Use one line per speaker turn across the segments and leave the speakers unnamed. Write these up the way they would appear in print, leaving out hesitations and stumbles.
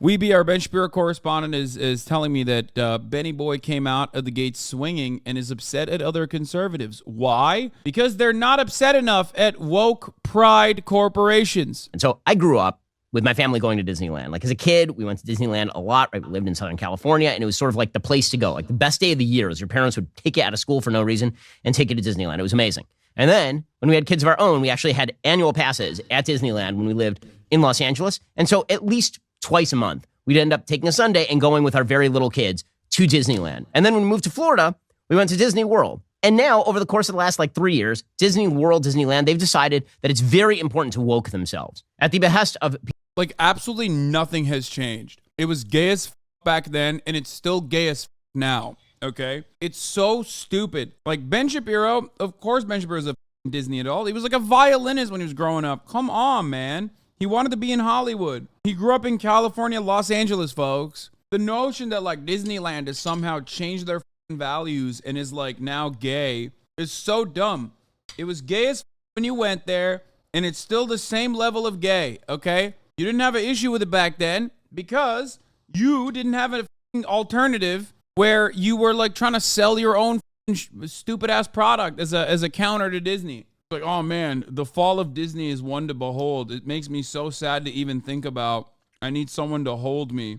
Weeby, our Ben Shapiro correspondent, is telling me that Benny Boy came out of the gate swinging and is upset at other conservatives. Why? Because they're not upset enough at woke pride corporations.
And so I grew up with my family going to Disneyland. Like as a kid, we went to Disneyland a lot. Right? We lived in Southern California, and it was sort of like the place to go. Like the best day of the year is your parents would take you out of school for no reason and take you to Disneyland. It was amazing. And then when we had kids of our own, we actually had annual passes at Disneyland when we lived in Los Angeles. And so at least twice a month, we'd end up taking a Sunday and going with our very little kids to Disneyland. And then when we moved to Florida, we went to Disney World. And now, over the course of the last 3 years, Disney World, Disneyland, they've decided that it's very important to woke themselves at the behest of people.
Like, absolutely nothing has changed. It was gay as back then, and it's still gay as now, okay? It's so stupid. Like, Ben Shapiro, of course Ben Shapiro's a Disney adult. He was like a violinist when he was growing up. Come on, man. He wanted to be in Hollywood. He grew up in California, Los Angeles, folks. The notion that, like, Disneyland has somehow changed their values and is, like, now gay is so dumb. It was gay as when you went there, and it's still the same level of gay, okay? You didn't have an issue with it back then because you didn't have an alternative where you were, like, trying to sell your own stupid-ass product as a counter to Disney. Like, oh man, the fall of Disney is one to behold. It makes me so sad to even think about. I need someone to hold me.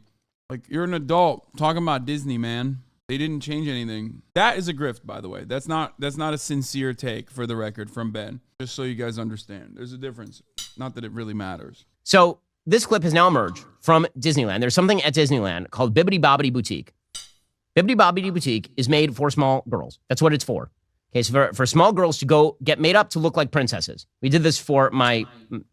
Like, you're an adult talking about Disney, man. They didn't change anything. That is a grift, by the way. That's not a sincere take, for the record, from Ben. Just so you guys understand. There's a difference. Not that it really matters.
So this clip has now emerged from Disneyland. There's something at Disneyland called Bibbidi Bobbidi Boutique. Bibbidi Bobbidi Boutique is made for small girls. That's what it's for. Okay, so for small girls to go get made up to look like princesses. We did this for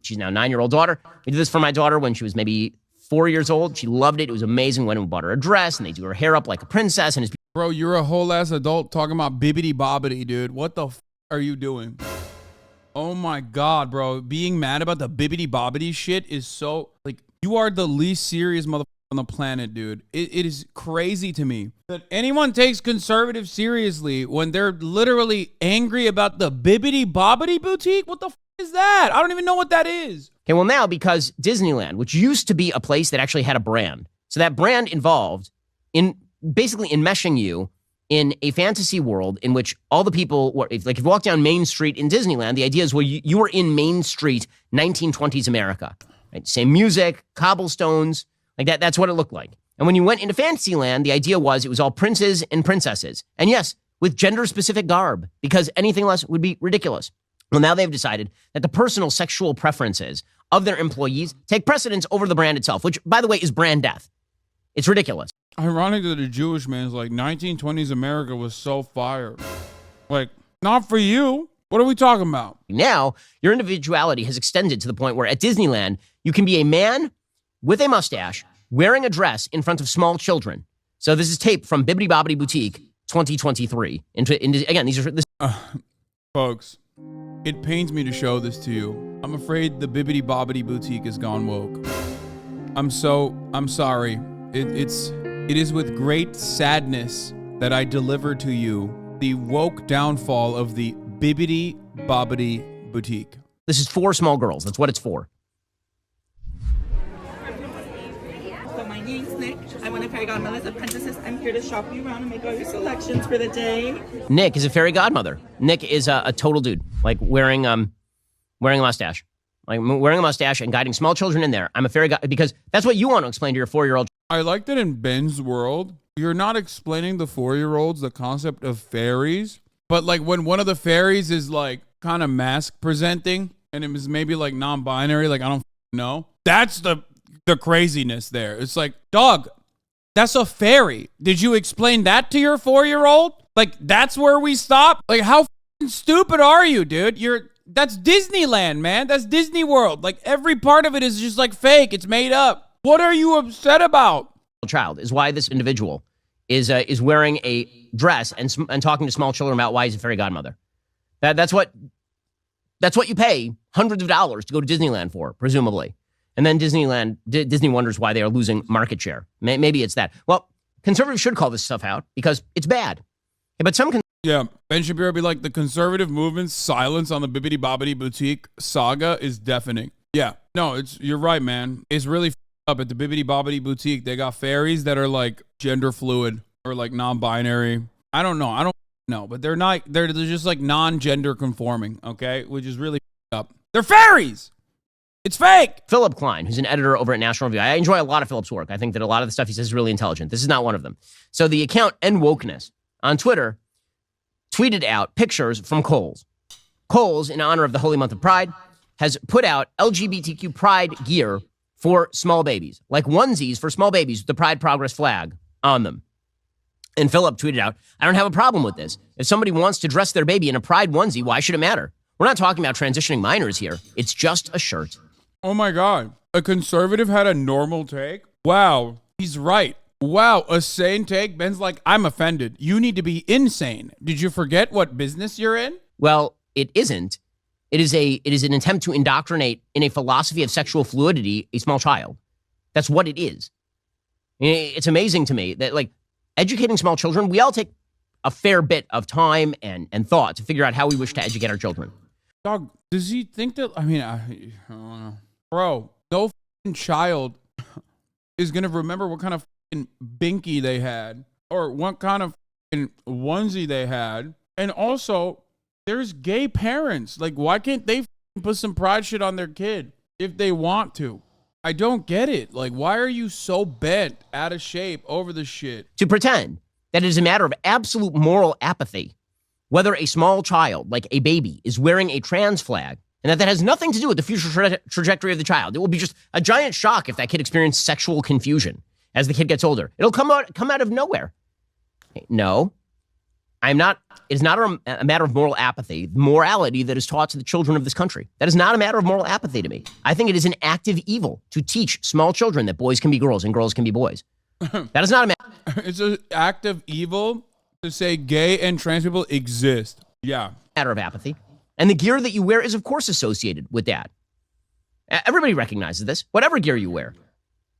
she's now 9-year-old daughter. We did this for my daughter when she was maybe 4 years old. She loved it. It was amazing. When we bought her a dress and they do her hair up like a princess. And it's
bro, you're a whole ass adult talking about Bibbidi Bobbidi, dude. What the are you doing? Oh my God, bro. Being mad about the Bibbidi Bobbidi shit is so, like, you are the least serious motherfucker on the planet, dude. It is crazy to me that anyone takes conservatives seriously when they're literally angry about the Bibbidi Bobbidi Boutique. What the is that? I don't even know what that is.
Okay, well now, because Disneyland, which used to be a place that actually had a brand, so that brand involved in basically enmeshing you in a fantasy world in which all the people were, if you walk down Main Street in Disneyland, the idea is, well, you were in Main Street 1920s America, right? Same music, cobblestones, like that. That's what it looked like. And when you went into Fantasyland, the idea was it was all princes and princesses. And yes, with gender-specific garb, because anything less would be ridiculous. Well, now they've decided that the personal sexual preferences of their employees take precedence over the brand itself, which, by the way, is brand death. It's ridiculous.
Ironic that a Jewish man is like, 1920s America was so fire. Like, not for you. What are we talking about?
Now, your individuality has extended to the point where at Disneyland, you can be a man with a mustache wearing a dress in front of small children. So this is tape from Bibbidi Bobbidi Boutique 2023. Again, these are...
Folks, it pains me to show this to you. I'm afraid the Bibbidi Bobbidi Boutique has gone woke. I'm sorry. It is with great sadness that I deliver to you the woke downfall of the Bibbidi Bobbidi Boutique.
This is for small girls. That's what it's for.
So my name's Nick. I'm one of Fairy Godmother's apprentices. I'm here to shop you around and make all your selections for the day.
Nick is a fairy godmother. Nick is a total dude, like wearing a mustache. Like wearing a mustache and guiding small children in there. I'm a fairy god because that's what you want to explain to your 4-year-old.
I like that in Ben's world, you're not explaining the 4-year-olds the concept of fairies, but like when one of the fairies is like kind of mask presenting and it was maybe like non-binary, like I don't know. That's the craziness there. It's like, dog, that's a fairy. Did you explain that to your 4-year-old? Like that's where we stop? Like how stupid are you, dude? That's Disneyland, man. That's Disney World. Like every part of it is just like fake. It's made up. What are you upset about?
Child is why this individual is wearing a dress and talking to small children about why he's a fairy godmother. That's what you pay hundreds of dollars to go to Disneyland for, presumably. And then Disney wonders why they are losing market share. Maybe it's that. Well, conservatives should call this stuff out because it's bad. But
yeah, Ben Shapiro be like, the conservative movement's silence on the Bibbidi Bobbidi Boutique saga is deafening. Yeah, no, you're right, man. It's really up up at the Bibbidi Bobbidi boutique. They got fairies that are like gender fluid or like non-binary. I don't know, but they're not. They're just like non-gender conforming. Okay, which is really up. They're fairies. It's fake.
Philip Klein, who's an editor over at National Review. I enjoy a lot of Philip's work. I think that a lot of the stuff he says is really intelligent. This is not one of them. So the account End Wokeness on Twitter tweeted out pictures from Kohl's. Kohl's, in honor of the holy month of Pride, has put out LGBTQ Pride gear for small babies, like onesies for small babies with the Pride Progress flag on them. And Philip tweeted out, I don't have a problem with this. If somebody wants to dress their baby in a Pride onesie, why should it matter? We're not talking about transitioning minors here. It's just a shirt.
Oh my God. A conservative had a normal take? Wow. He's right. Wow. A sane take? Ben's like, I'm offended. You need to be insane. Did you forget what business you're in?
Well, it isn't. It is an attempt to indoctrinate in a philosophy of sexual fluidity a small child. That's what it is. It's amazing to me that, like, educating small children, we all take a fair bit of time and thought to figure out how we wish to educate our children.
Dog, does he think that, I don't know. Bro, no f***ing child is going to remember what kind of f***ing binky they had or what kind of f***ing onesie they had. And also, there's gay parents. Like, why can't they f***ing put some pride shit on their kid if they want to? I don't get it. Like, why are you so bent, out of shape over the shit?
To pretend that it is a matter of absolute moral apathy, whether a small child, like a baby, is wearing a trans flag, and that has nothing to do with the future trajectory of the child. It will be just a giant shock if that kid experiences sexual confusion as the kid gets older. It'll come out of nowhere. No, I'm not. It is not a matter of moral apathy, morality that is taught to the children of this country. That is not a matter of moral apathy to me. I think it is an active evil to teach small children that boys can be girls and girls can be boys. That is not a matter.
It's an act of evil to say gay and trans people exist. Yeah.
Matter of apathy. And the gear that you wear is, of course, associated with that. Everybody recognizes this. Whatever gear you wear.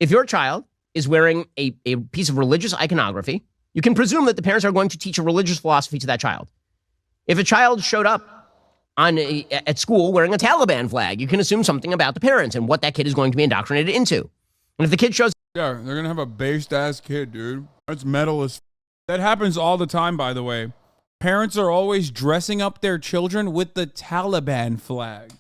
If your child is wearing a piece of religious iconography, you can presume that the parents are going to teach a religious philosophy to that child. If a child showed up at school wearing a Taliban flag, you can assume something about the parents and what that kid is going to be indoctrinated into. And if the kid shows...
Yeah, they're going to have a based-ass kid, dude. That's metal as... That happens all the time, by the way. Parents are always dressing up their children with the Taliban flag.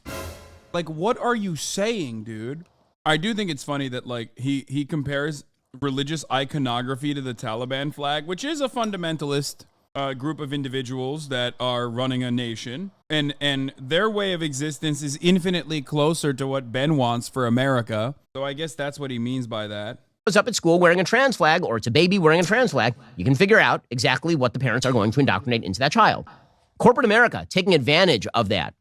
Like, what are you saying, dude? I do think it's funny that, like, he compares religious iconography to the Taliban flag, which is a fundamentalist group of individuals that are running a nation. And their way of existence is infinitely closer to what Ben wants for America. So I guess that's what he means by that.
Up at school wearing a trans flag, or it's a baby wearing a trans flag, you can figure out exactly what the parents are going to indoctrinate into that child. Corporate America taking advantage of that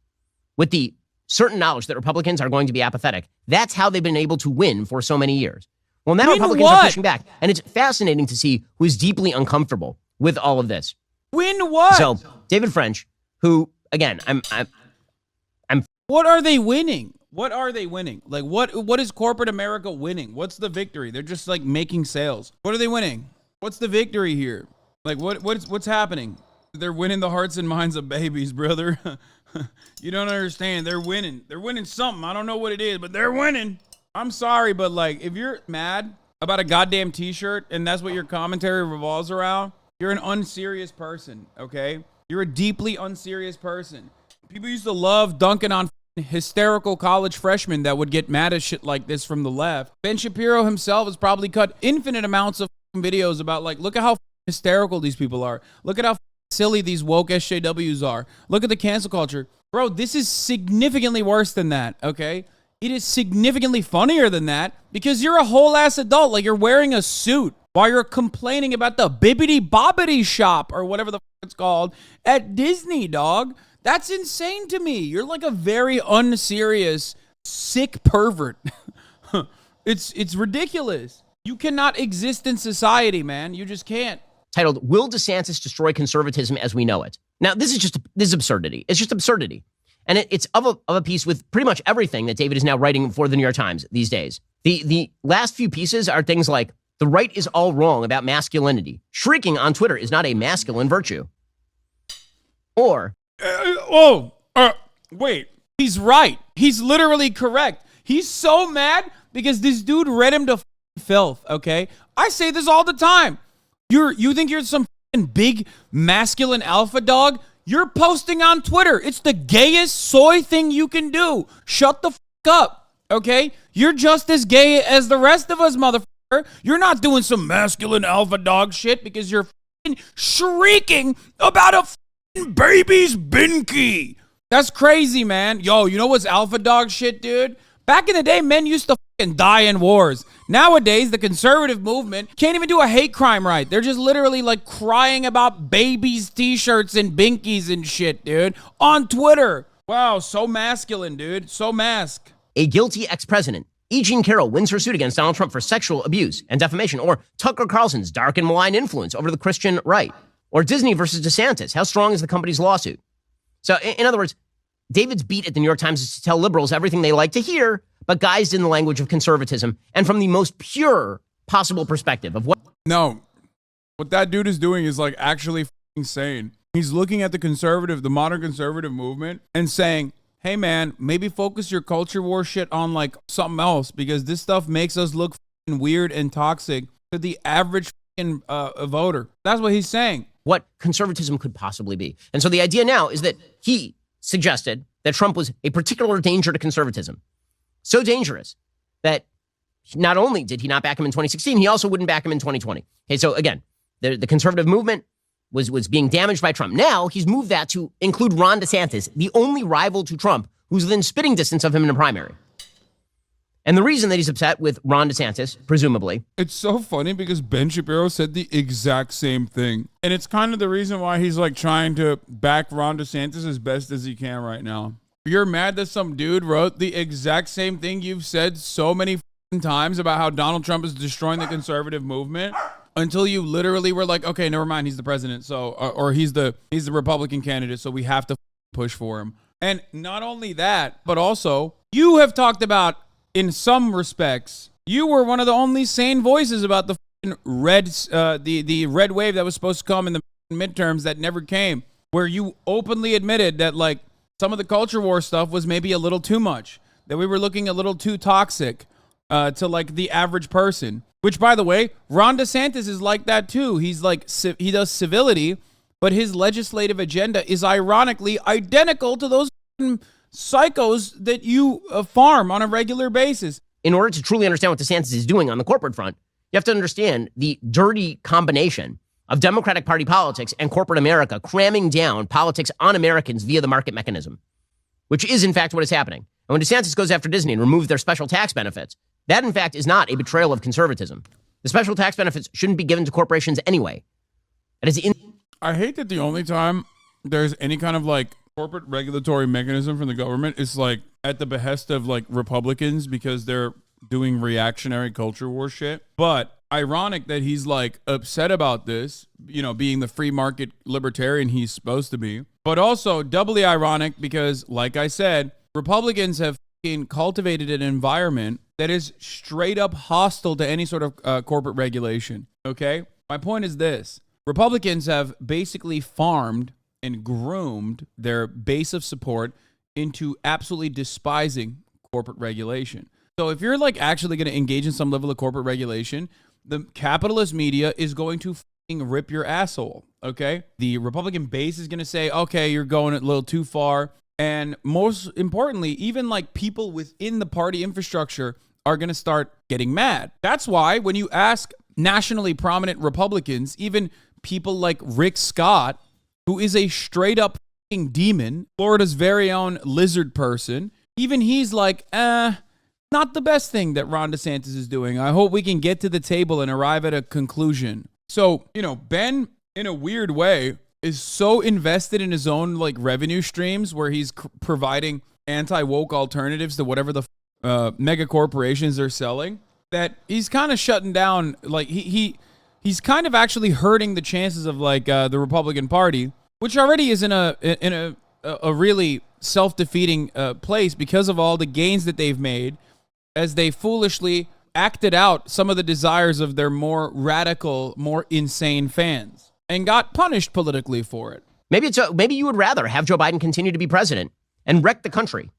with the certain knowledge that Republicans are going to be apathetic. That's how they've been able to win for so many years. Well, now Republicans are pushing back, and it's fascinating to see who is deeply uncomfortable with all of this.
Win what?
So David French, who again, I'm.
What are they winning? What are they winning? Like, what is corporate America winning? What's the victory? They're just like making sales. What are they winning? What's the victory here? Like, what's happening? They're winning the hearts and minds of babies, brother. You don't understand. They're winning. They're winning something. I don't know what it is, but they're winning. I'm sorry, but like, if you're mad about a goddamn t-shirt and that's what your commentary revolves around, you're an unserious person, okay? You're a deeply unserious person. People used to love dunking on hysterical college freshmen that would get mad at shit like this from the left. Ben Shapiro himself has probably cut infinite amounts of videos about, like, look at how hysterical these people are. Look at how silly these woke SJWs are. Look at the cancel culture. Bro, this is significantly worse than that, okay? It is significantly funnier than that because you're a whole ass adult. Like, you're wearing a suit while you're complaining about the Bibbidi Bobbidi shop or whatever the it's called at Disney, dog. That's insane to me. You're like a very unserious, sick pervert. It's ridiculous. You cannot exist in society, man. You just can't.
Titled, Will DeSantis Destroy Conservatism as We Know It? Now, this is absurdity. It's just absurdity. And it's of a piece with pretty much everything that David is now writing for the New York Times these days. The last few pieces are things like, the right is all wrong about masculinity. Shrieking on Twitter is not a masculine virtue. Or...
wait, he's right. He's literally correct. He's so mad because this dude read him to filth, okay? I say this all the time. You think you're some big masculine alpha dog? You're posting on Twitter. It's the gayest soy thing you can do. Shut the up, okay? You're just as gay as the rest of us, motherfucker. You're not doing some masculine alpha dog shit because you're shrieking about a baby's binky. That's crazy, man. Yo, you know what's alpha dog shit, dude? Back in the day, men used to die in wars. Nowadays, the conservative movement can't even do a hate crime right. They're just literally like crying about babies' t-shirts and binkies and shit, dude, on Twitter. Wow, so masculine, dude. So mask.
A guilty ex-president, E. Jean Carroll, wins her suit against Donald Trump for sexual abuse and defamation, or Tucker Carlson's dark and malign influence over the Christian right, or Disney versus DeSantis. How strong is the company's lawsuit? So, in other words, David's beat at the New York Times is to tell liberals everything they like to hear, but guised in the language of conservatism and from the most pure possible perspective of what.
No, what that dude is doing is like actually insane. He's looking at the modern conservative movement and saying, hey man, maybe focus your culture war shit on like something else, because this stuff makes us look weird and toxic to the average voter. That's what he's saying.
What conservatism could possibly be. And so the idea now is that he suggested that Trump was a particular danger to conservatism. So dangerous that not only did he not back him in 2016, he also wouldn't back him in 2020. Okay, so again, the conservative movement was being damaged by Trump. Now he's moved that to include Ron DeSantis, the only rival to Trump, who's within spitting distance of him in a primary. And the reason that he's upset with Ron DeSantis, presumably.
It's so funny because Ben Shapiro said the exact same thing. And it's kind of the reason why he's like trying to back Ron DeSantis as best as he can right now. You're mad that some dude wrote the exact same thing you've said so many times about how Donald Trump is destroying the conservative movement, until you literally were like, okay, never mind, he's the president, so or he's the Republican candidate, so we have to push for him. And not only that, but also you have talked about, in some respects, you were one of the only sane voices about the the red wave that was supposed to come in the midterms that never came, where you openly admitted that like some of the culture war stuff was maybe a little too much, that we were looking a little too toxic to like the average person. Which, by the way, Ron DeSantis is like that too. He's like, he does civility, but his legislative agenda is ironically identical to those psychos that you farm on a regular basis.
In order to truly understand what DeSantis is doing on the corporate front, you have to understand the dirty combination of Democratic Party politics and corporate America cramming down politics on Americans via the market mechanism, which is, in fact, what is happening. And when DeSantis goes after Disney and removes their special tax benefits, that, in fact, is not a betrayal of conservatism. The special tax benefits shouldn't be given to corporations anyway. It is
I hate that the only time there's any kind of like corporate regulatory mechanism from the government is like at the behest of like Republicans because they're doing reactionary culture war shit. But ironic that he's like upset about this, you know, being the free market libertarian he's supposed to be. But also doubly ironic because, like I said, Republicans have cultivated an environment that is straight up hostile to any sort of corporate regulation. Okay? My point is this. Republicans have basically farmed and groomed their base of support into absolutely despising corporate regulation. So if you're like actually going to engage in some level of corporate regulation, the capitalist media is going to rip your asshole. Okay? The Republican base is going to say, okay, you're going a little too far. And most importantly, even like people within the party infrastructure are going to start getting mad. That's why when you ask nationally prominent Republicans, even people like Rick Scott, who is a straight up demon, Florida's very own lizard person, even he's like, not the best thing that Ron DeSantis is doing. I hope we can get to the table and arrive at a conclusion. So, you know, Ben, in a weird way, is so invested in his own like revenue streams where he's providing anti-woke alternatives to whatever the mega corporations are selling, that he's kind of shutting down. Like he's kind of actually hurting the chances of like the Republican Party, which already is in a really self-defeating place because of all the gains that they've made as they foolishly acted out some of the desires of their more radical, more insane fans and got punished politically for it.
Maybe you would rather have Joe Biden continue to be president and wreck the country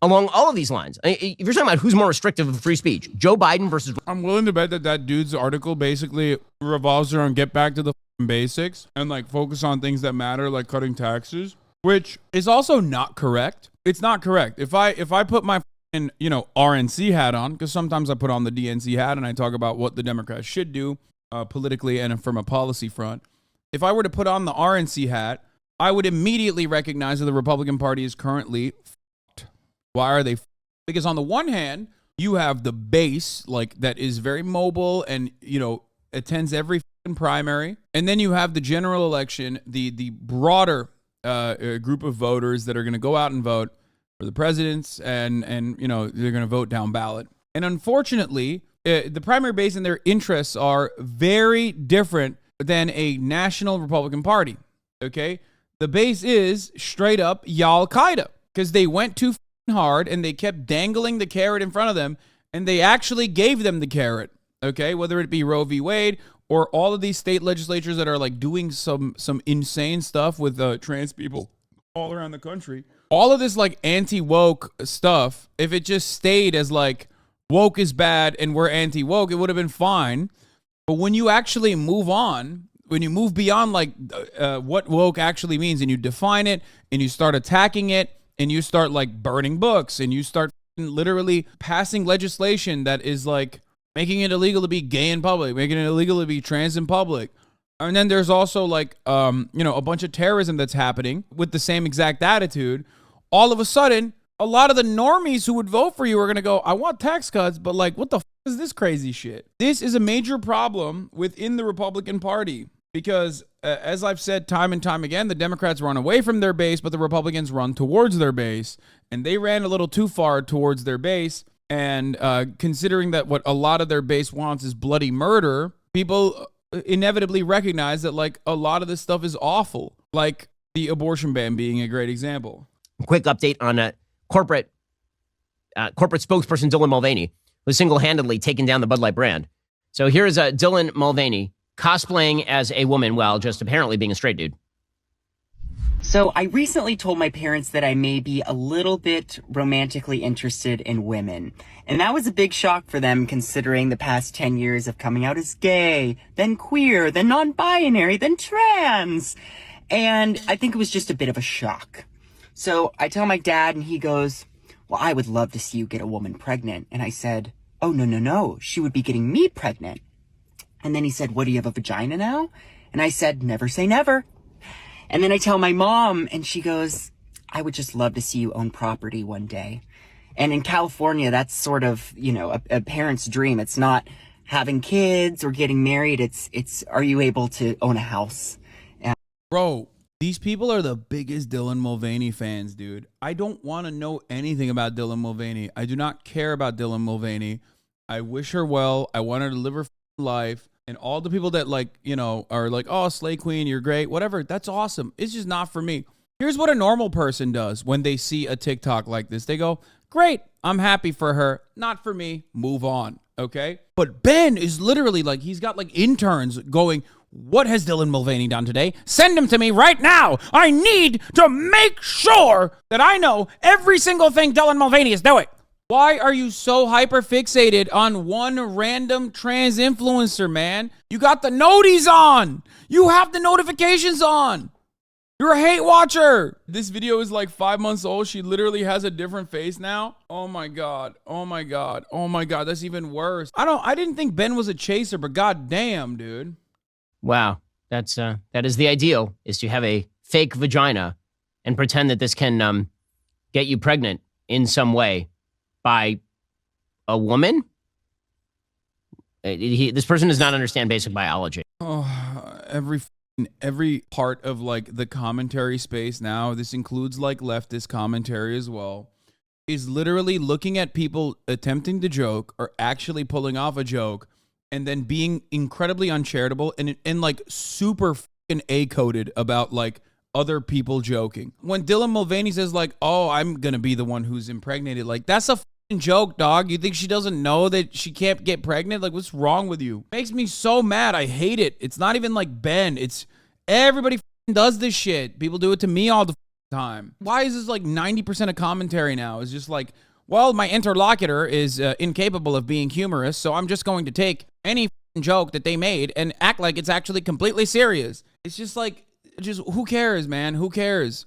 along all of these lines. If you're talking about who's more restrictive of free speech, Joe Biden versus...
I'm willing to bet that that dude's article basically revolves around get back to the basics and like focus on things that matter, like cutting taxes, which is also not correct. It's not correct. If I put my RNC hat on, because sometimes I put on the DNC hat and I talk about what the Democrats should do politically and from a policy front. If I were to put on the RNC hat, I would immediately recognize that the Republican Party is currently f***ed. Why are they f***ed? Because on the one hand, you have the base, like, that is very mobile and, attends every f***ing primary. And then you have the general election, the broader group of voters that are going to go out and vote for the presidents and they're going to vote down ballot. And unfortunately, the primary base and their interests are very different than a national Republican Party, okay? The base is straight up Al-Qaeda because they went too hard and they kept dangling the carrot in front of them and they actually gave them the carrot, okay? Whether it be Roe v. Wade or all of these state legislatures that are like doing some insane stuff with trans people all around the country. All of this like anti-woke stuff, if it just stayed as like woke is bad and we're anti-woke, it would have been fine. But when you actually move on, when you move beyond like what woke actually means and you define it and you start attacking it and you start like burning books and you start literally passing legislation that is like making it illegal to be gay in public, making it illegal to be trans in public. And then there's also like, a bunch of terrorism that's happening with the same exact attitude. All of a sudden, a lot of the normies who would vote for you are going to go, I want tax cuts, but like, what the f is this crazy shit? This is a major problem within the Republican Party because, as I've said time and time again, the Democrats run away from their base, but the Republicans run towards their base. And they ran a little too far towards their base. And considering that what a lot of their base wants is bloody murder, people inevitably recognize that like a lot of this stuff is awful, like the abortion ban being a great example.
Quick update on corporate spokesperson Dylan Mulvaney, who single-handedly taken down the Bud Light brand. So here is Dylan Mulvaney cosplaying as a woman while just apparently being a straight dude.
So I recently told my parents that I may be a little bit romantically interested in women. And that was a big shock for them considering the past 10 years of coming out as gay, then queer, then non-binary, then trans. And I think it was just a bit of a shock. So I tell my dad and he goes, well, I would love to see you get a woman pregnant. And I said, oh, no. She would be getting me pregnant. And then he said, what, do you have a vagina now? And I said, never say never. And then I tell my mom and she goes, I would just love to see you own property one day. And in California, that's sort of, a parent's dream. It's not having kids or getting married. It's are you able to own a house?
Bro, these people are the biggest Dylan Mulvaney fans, dude. I don't want to know anything about Dylan Mulvaney. I do not care about Dylan Mulvaney. I wish her well. I want her to live her life. And all the people that are like, oh, Slay Queen, you're great, whatever. That's awesome. It's just not for me. Here's what a normal person does when they see a TikTok like this. They go, great, I'm happy for her. Not for me. Move on. Okay. But Ben is literally like, he's got like interns going, what has Dylan Mulvaney done today? Send him to me right now. I need to make sure that I know every single thing Dylan Mulvaney is doing. Why are you so hyper fixated on one random trans influencer, man? You got the noties on. You have the notifications on. You're a hate watcher. This video is like 5 months old. She literally has a different face now. Oh my God. Oh my God. Oh my God. That's even worse. I didn't think Ben was a chaser, but god damn, dude.
Wow. That is the ideal, is to have a fake vagina and pretend that this can get you pregnant in some way. By a woman? This person does not understand basic biology.
Oh, every part of like the commentary space now, this includes like leftist commentary as well, is literally looking at people attempting to joke or actually pulling off a joke and then being incredibly uncharitable and like super fucking A-coded about like other people joking. When Dylan Mulvaney says like, oh, I'm gonna be the one who's impregnated, like that's a fucking joke, dog. You think she doesn't know that she can't get pregnant? Like, what's wrong with you? Makes me so mad. I hate it. It's not even like Ben. It's everybody fucking does this shit. People do it to me all the time. Why is this like 90% of commentary now? Is just like, well, my interlocutor is incapable of being humorous, so I'm just going to take any joke that they made and act like it's actually completely serious. It's just like, just who cares, man? Who cares?